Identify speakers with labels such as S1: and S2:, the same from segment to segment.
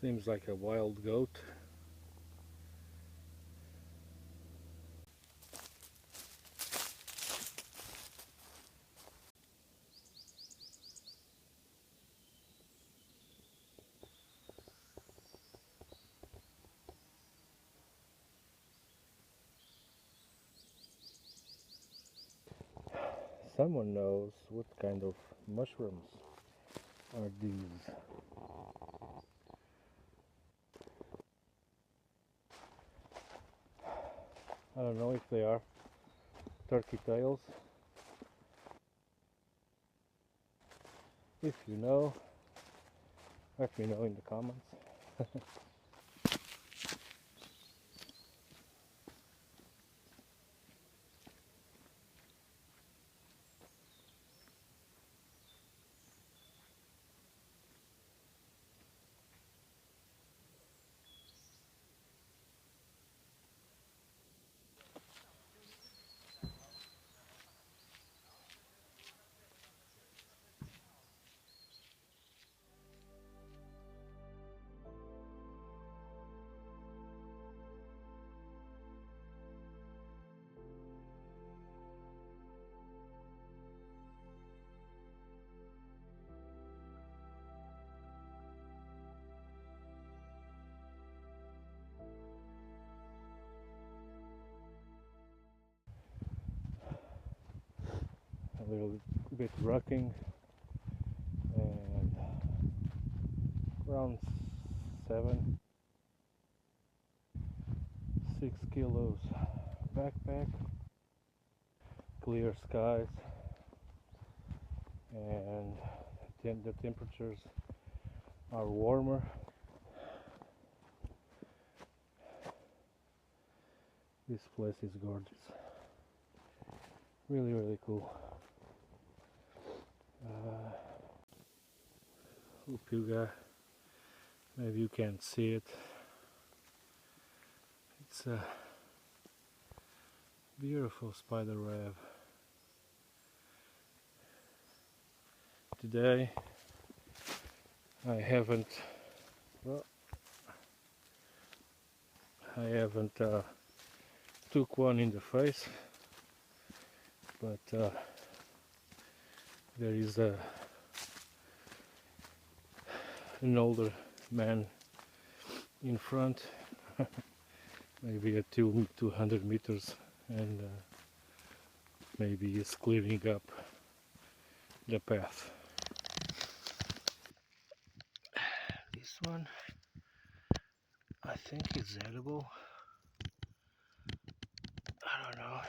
S1: Seems like a wild goat. Someone knows what kind of mushrooms are these. I don't know if they are turkey tails. If you know, let me know in the comments. A little bit rocking and around 6 kilos backpack, clear skies, and the temperatures are warmer. This place is gorgeous, really cool. Hope you guys, maybe you can't see it. It's a beautiful spider web. Today I haven't, well, I haven't took one in the face, but there is an older man in front, maybe at 200 meters, and maybe he's clearing up the path. This one I think is edible. I don't know.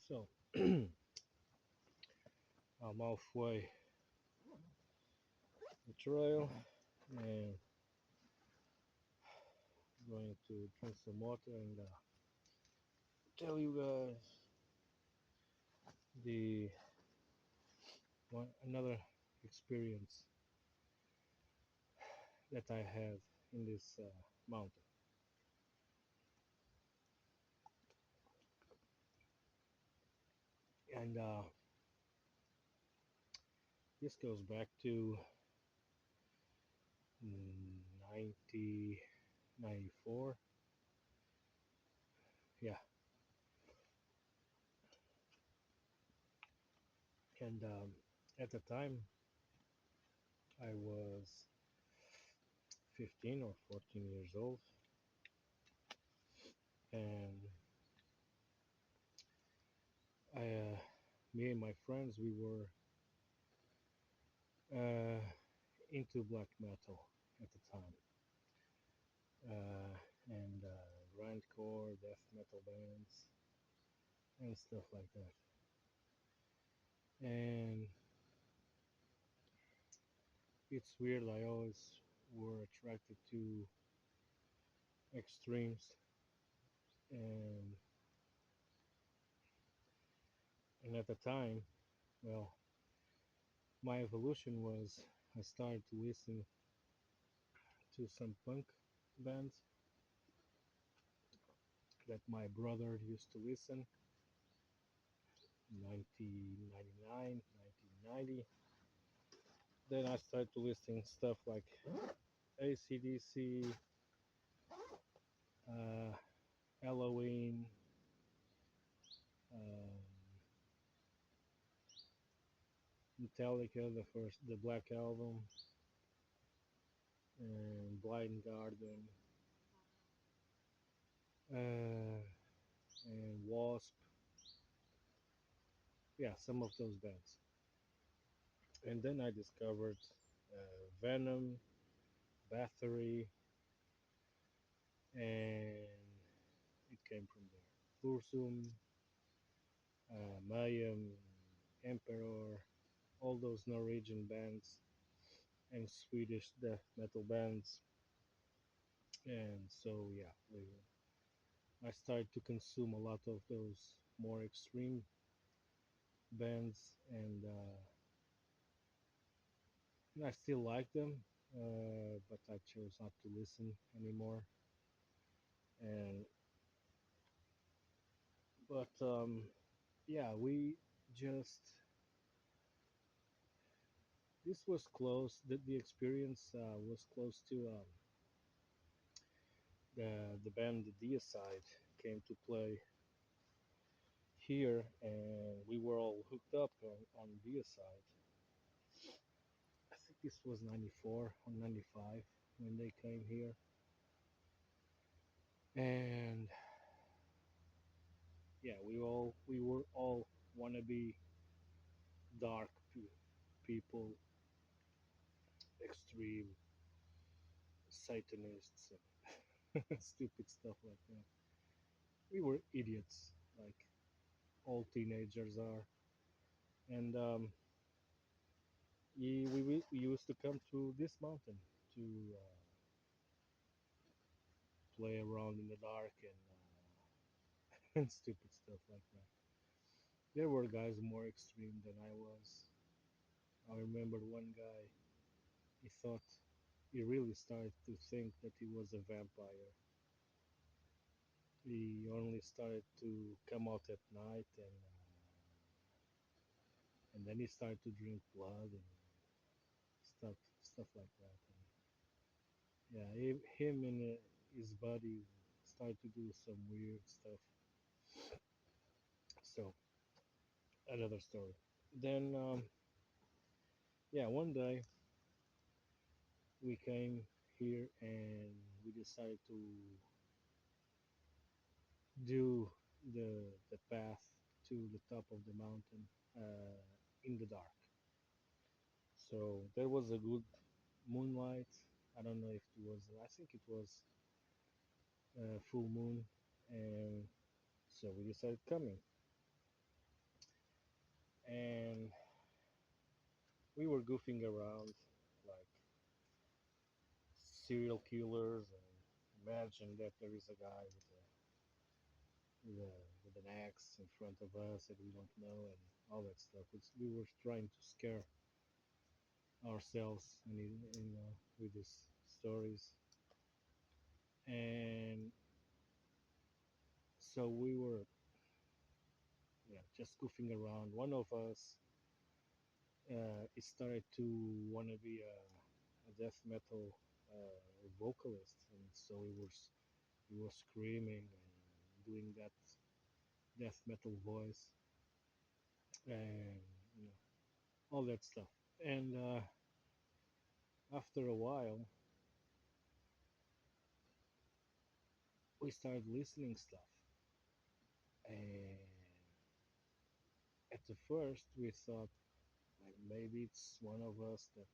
S1: So I'm halfway the trail and going to drink some water and tell you guys the another experience that I have in this mountain. And this goes back to 1994. Yeah, and at the time I was 15 or 14 years old, and me and my friends, we were into black metal at the time, and grindcore, death metal bands, and stuff like that. And it's weird. I always were attracted to extremes, and And at the time, well, my evolution was I started to listen to some punk bands that my brother used to listen 1999, 1990. Then I started to listen stuff like ACDC, uh, Halloween, um, Metallica, the Black Album, and Blind Garden, and Wasp. Yeah, some of those bands. And then I discovered Venom, Bathory, and it came from there. Thursum, Mayhem, Emperor, all those Norwegian bands and Swedish death metal bands. And so, yeah, I started to consume a lot of those more extreme bands, and I still like them, but I chose not to listen anymore. And but yeah, we just this was close. The experience was close to the band The Deicide came to play here, and we were all hooked up on Deicide. I think this was 94 or 95 when they came here. And yeah, we were all wannabe dark people, extreme Satanists, and stupid stuff like that. We were idiots, like all teenagers are. And we used to come to this mountain to play around in the dark and stupid stuff like that. There were guys more extreme than I was. I remember one guy, he thought, he really started to think that he was a vampire. He only started to come out at night, and then he started to drink blood and stuff like that. And yeah, him and his buddy started to do some weird stuff. So another story. Then yeah, one day we came here and we decided to do the path to the top of the mountain in the dark. So there was a good moonlight. I don't know if it was. I think it was full moon, and so we decided coming. And we were goofing around like serial killers, and imagine that there is a guy with an axe in front of us that we don't know, and all that stuff. We were trying to scare ourselves, and with these stories, and so we were, yeah, just goofing around. One of us it started to want to be a death metal vocalist, and so he was screaming and doing that death metal voice, and you know, all that stuff. And after a while, we started listening stuff, and at the first we thought like maybe it's one of us that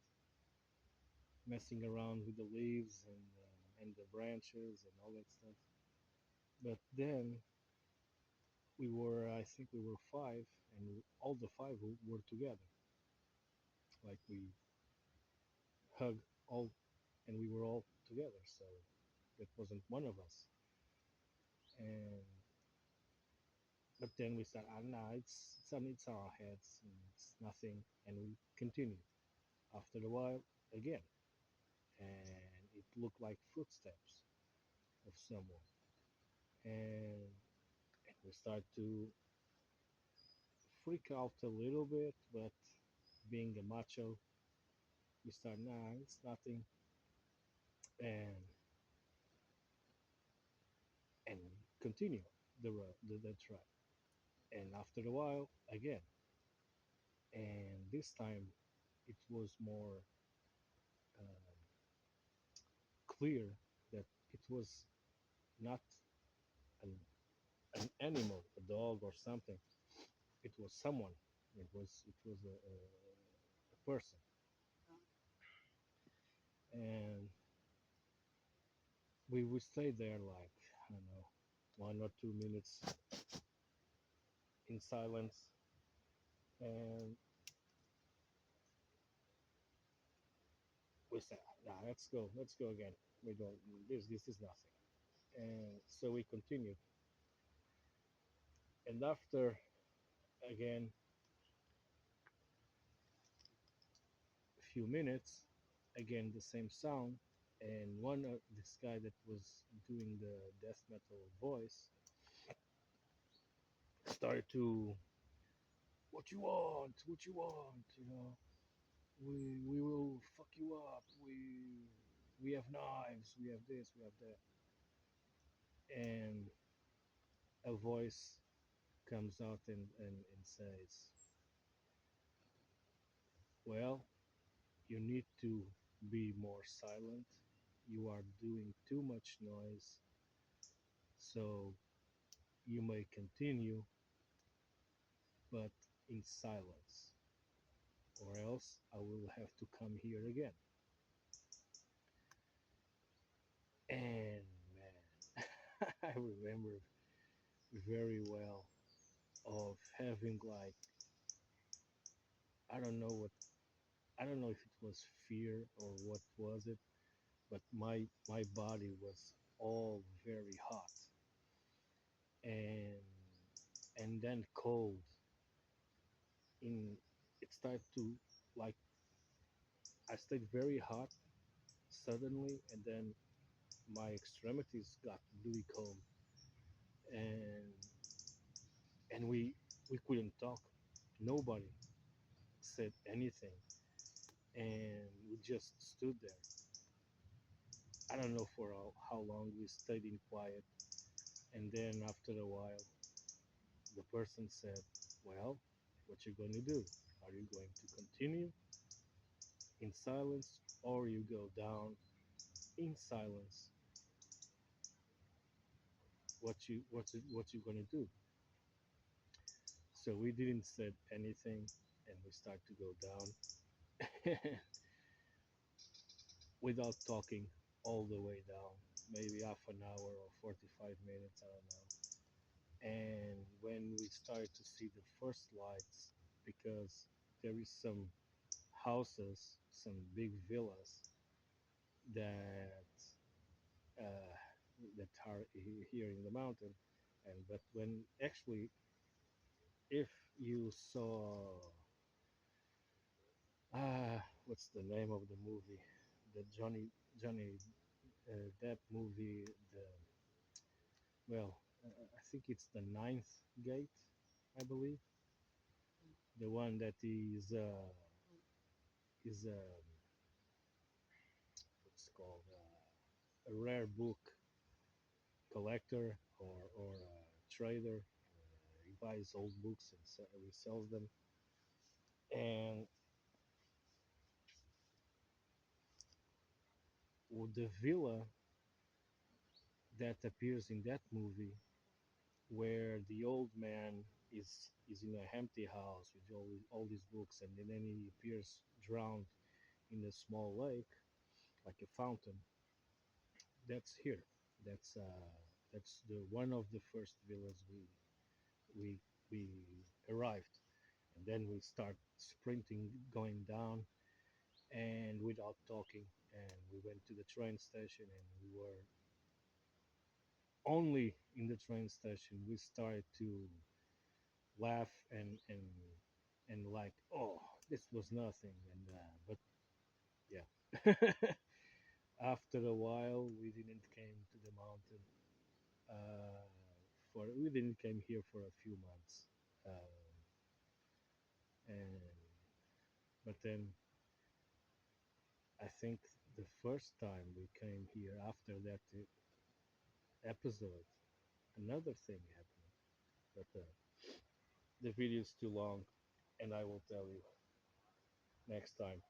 S1: messing around with the leaves and the branches and all that stuff. But then I think we were five, and all the five were together. Like we hugged all, and we were all together. So that wasn't one of us. And but then we start, ah, nah, it's our heads, and it's nothing, and we continue. After a while, again, and it looked like footsteps of someone, and, and we start to freak out a little bit, but being a macho, we start, nah, it's nothing, and and continue the track. And after a while, again, and this time it was more uh, clear that it was not an, an animal, a dog or something. It was someone. It was a person, and we stayed there like, I don't know, 1 or 2 minutes in silence, and we said, nah, let's go again. We don't, this is nothing. And so we continued, and after, again, a few minutes, again the same sound, and one of this guy that was doing the death metal voice started to, what you want, we will fuck you up, we have knives, we have this, we have that, and a voice comes out and says, well, you need to be more silent, you are doing too much noise, so you may continue, but in silence, or else I will have to come here again. And man, I remember very well of having like, I don't know what, I don't know if it was fear or what was it, but my body was all very hot, and then cold. In it started to, like, I stayed very hot suddenly, and then my extremities got really cold, and we couldn't talk. Nobody said anything, and we just stood there. I don't know for how long we stayed in quiet, and then after a while, the person said, "Well, what you going to do? Are you going to continue in silence, or you go down in silence? What you going to do?" So we didn't said anything, and we start to go down without talking all the way down, maybe half an hour or 45 minutes, I don't know. And when we started to see the first lights, because there is some houses, some big villas that uh, that are here in the mountain, and but when actually, if you saw, what's the name of the movie, the Johnny Depp movie, the, well, I think it's the Ninth Gate, I believe, the one that is what's called a rare book collector, or a trader. He buys old books and resells them. And the villa that appears in that movie, where the old man is in a empty house with all these books, and then he appears drowned in a small lake, like a fountain. That's here. That's the one of the first villas we we arrived, and then we start sprinting, going down, and without talking, and we went to the train station, and we were only in the train station. We started to laugh and like, oh, this was nothing, and but yeah. After a while, we didn't came to the mountain. For we didn't came here for a few months, and but then I think the first time we came here after that episode, another thing happened. But the video is too long, and I will tell you next time.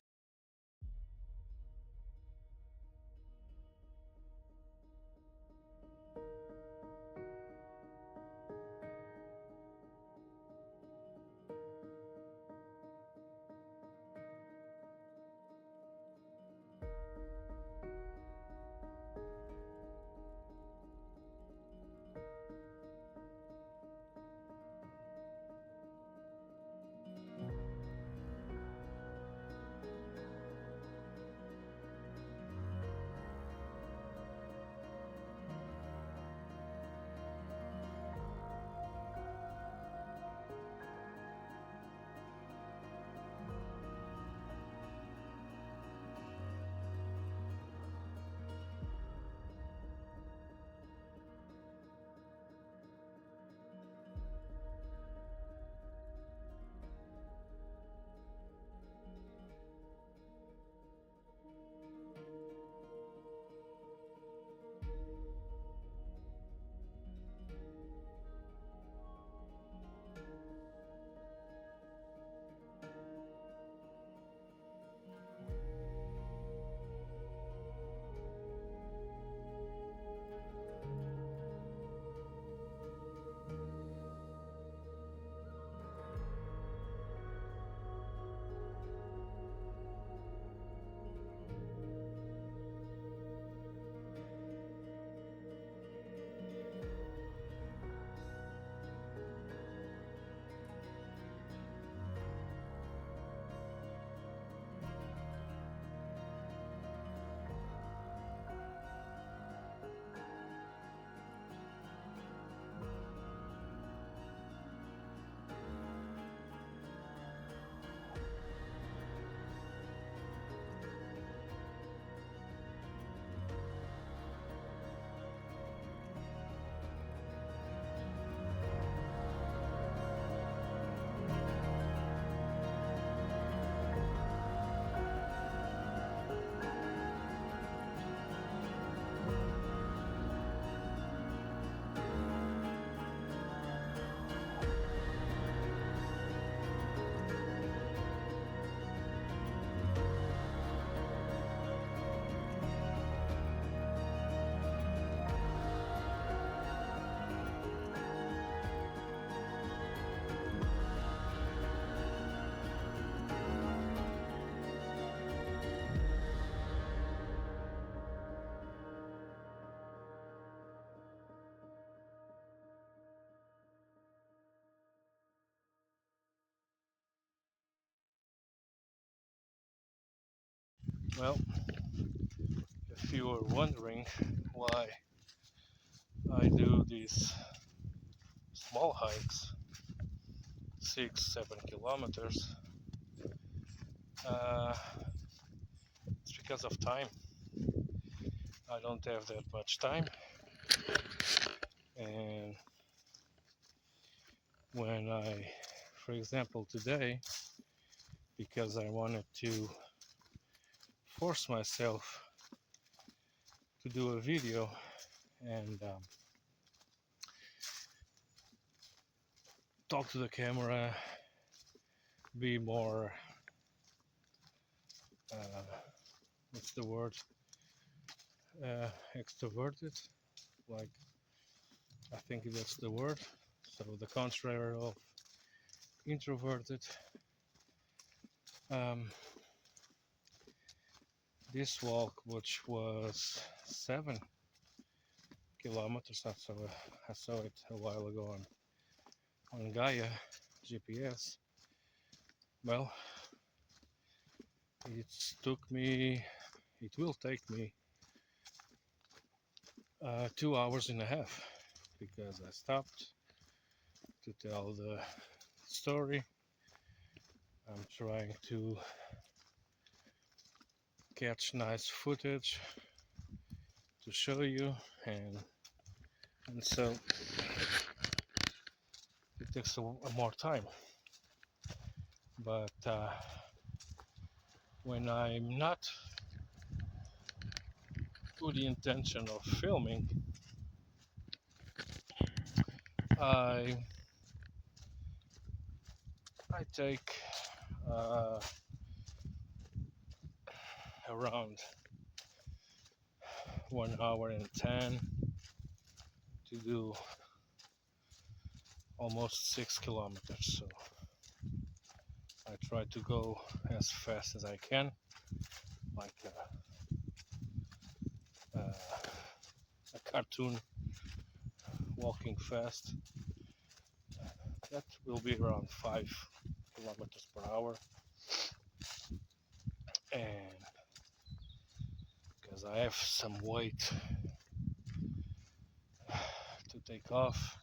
S1: Well, if you were wondering why I do these small hikes, 6, 7 kilometers, uh, it's because of time. I don't have that much time, and when for example, today, because I wanted to force myself to do a video and talk to the camera, be more, uh, what's the word, extroverted, like, I think that's the word. So the contrary of introverted. Um, this walk, which was 7 kilometers, I saw it a while ago on Gaia GPS. Well, it took me, it will take me 2 hours and a half because I stopped to tell the story. I'm trying to catch nice footage to show you, and so it takes more time. But when I'm not with the intention of filming, I I take uh, around 1 hour and 10 to do almost 6 kilometers. So I try to go as fast as I can, like a cartoon walking fast. That will be around 5 kilometers per hour. And because I have some weight to take off,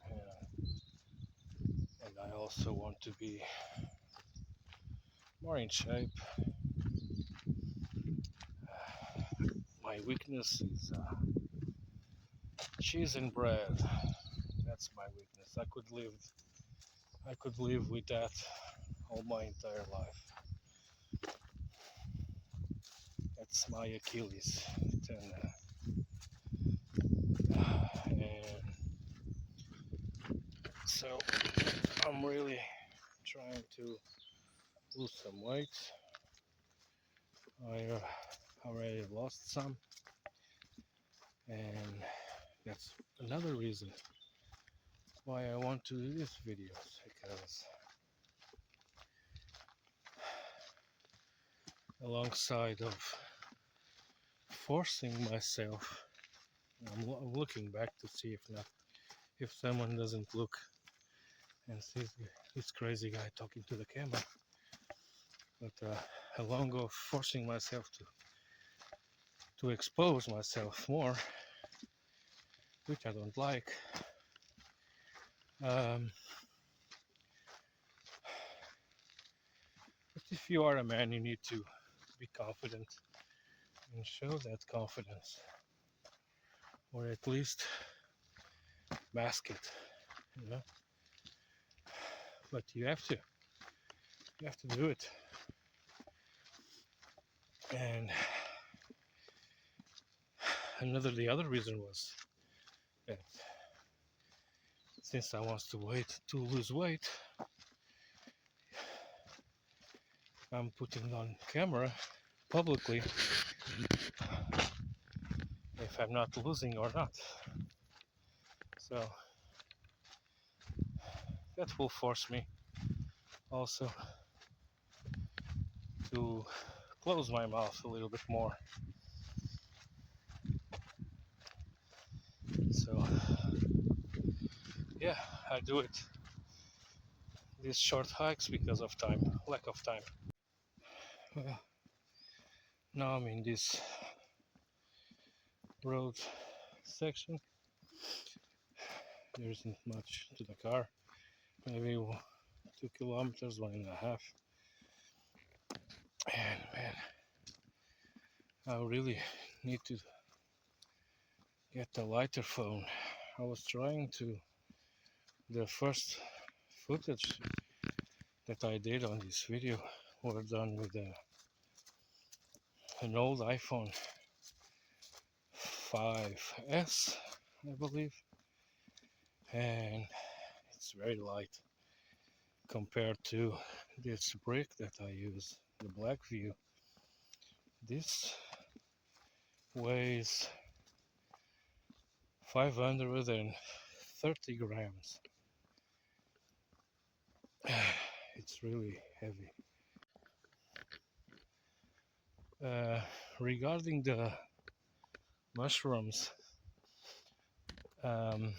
S1: and I also want to be more in shape. My weakness is cheese and bread. That's my weakness. I could live with that all my entire life. That's my Achilles. And so I'm really trying to lose some weight. I already lost some, and that's another reason why I want to do these videos, because alongside of forcing myself, I'm looking back to see if someone doesn't look and sees this crazy guy talking to the camera. But along of forcing myself to expose myself more, which I don't like, but if you are a man, you need to be confident and show that confidence, or at least mask it, you know. But you have to do it. And the other reason was that since I want to lose weight, I'm putting on camera publicly if I'm not losing or not. So that will force me also to close my mouth a little bit more. So yeah, I do it, these short hikes, because of lack of time. Well, now I'm in this road section. There isn't much to the car, maybe 2 kilometers, 1.5. And man, I really need to get a lighter phone. I was trying to, the first footage that I did on this video were done with an old iPhone 5S, I believe, and it's very light compared to this brick that I use, the Blackview. This weighs 530 grams. It's really heavy. Regarding the mushrooms, um,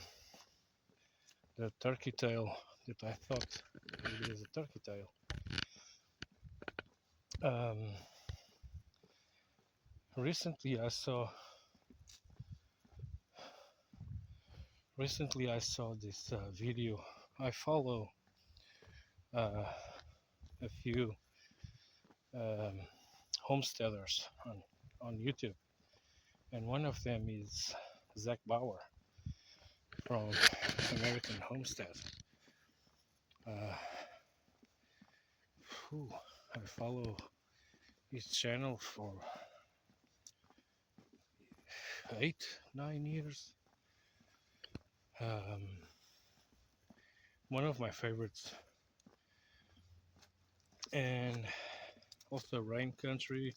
S1: the turkey tail that I thought it is a turkey tail. Um, recently I saw this video. I follow uh, a few um, homesteaders on YouTube, and one of them is Zach Bauer from American Homestead. Uh, whew, I follow his channel for 8, 9 years. Um, one of my favorites, and also Rain Country.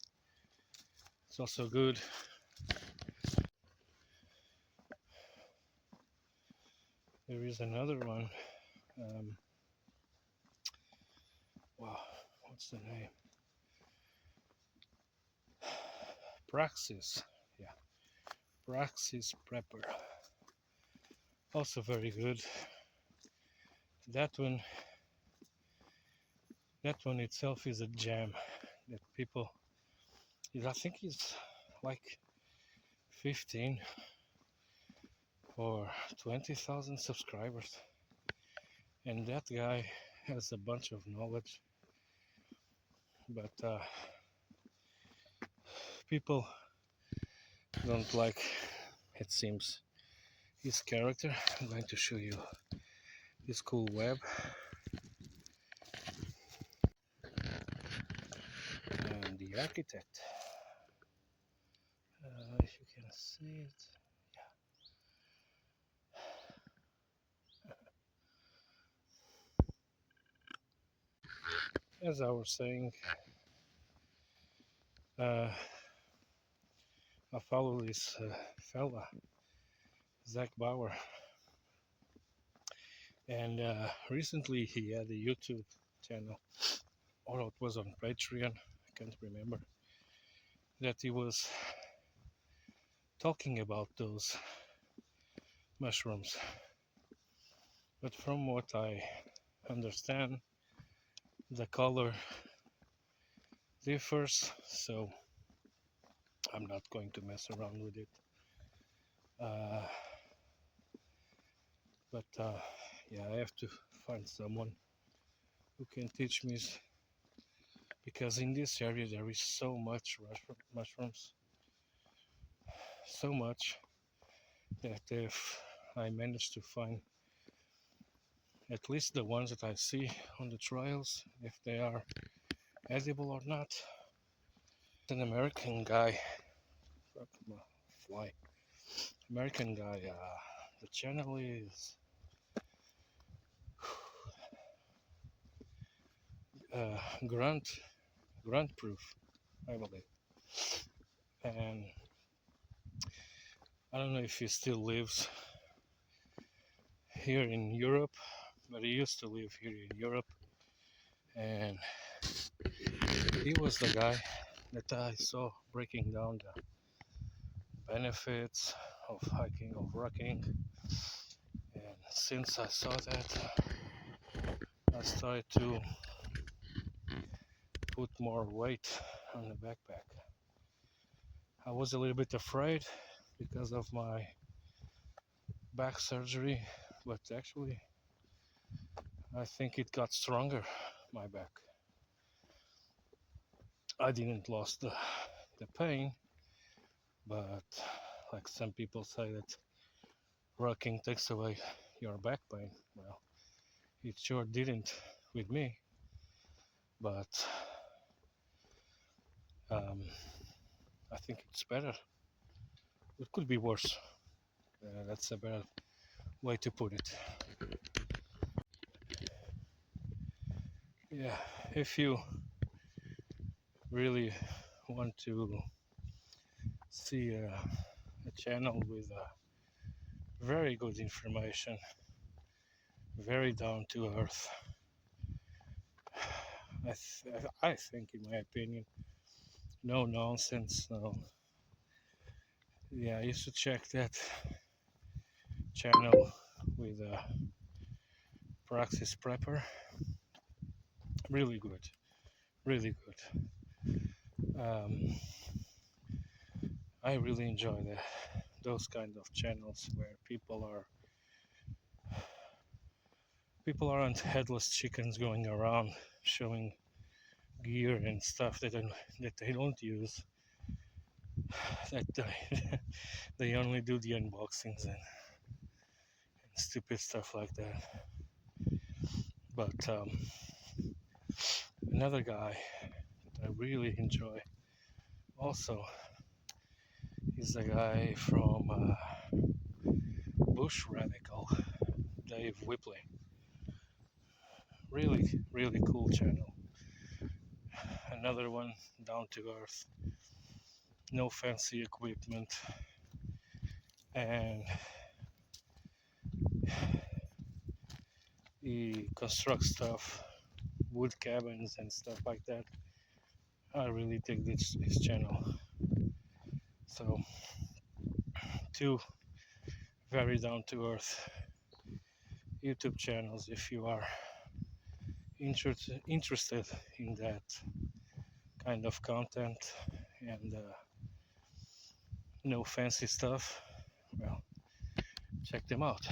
S1: It's also good. There is another one. Um, wow, what's the name? Praxis. Yeah, Praxis Prepper. Also very good. That one, that one itself is a jam. That people, I think he's like 15 or 20,000 subscribers, and that guy has a bunch of knowledge. But people don't like, it seems, his character. I'm going to show you his cool web. And the architect. If you can see it. As I was saying, uh, I follow this fella, Zach Bauer, and recently he had a YouTube channel, or it was on Patreon, I can't remember, that he was talking about those mushrooms. But from what I understand, the color differs, so I'm not going to mess around with it. Uh, but yeah, I have to find someone who can teach me, because in this area there is so much mushrooms, so much, that if I manage to find at least the ones that I see on the trials, if they are edible or not. An American guy, fly, American guy, the channel is uh, grunt grunt proof, I believe, and I don't know if he still lives here in Europe, but he used to live here in Europe, and he was the guy that I saw breaking down the benefits of hiking, of rucking. And since I saw that, I started to put more weight on the backpack. I was a little bit afraid because of my back surgery, but actually I think it got stronger, my back. I didn't lose the pain, but like some people say that rocking takes away your back pain. Well, it sure didn't with me, but um, I think it's better. It could be worse. That's a better way to put it. Yeah, if you really want to see a channel with very good information, very down to earth, I think, in my opinion, no nonsense. No, yeah, you should check that channel with Praxis Prepper. Really good, really good. I really enjoy those kind of channels where people aren't headless chickens going around showing gear and stuff that they don't use. That they only do the unboxings and stupid stuff like that. But another guy that I really enjoy also is the guy from Bush Radical, Dave Whipley. Really, really cool channel. Another one, down to earth, no fancy equipment, and he constructs stuff, wood cabins and stuff like that. I really dig this channel. So, two very down to earth YouTube channels if you are interested in that kind of content and no fancy stuff. Well, check them out.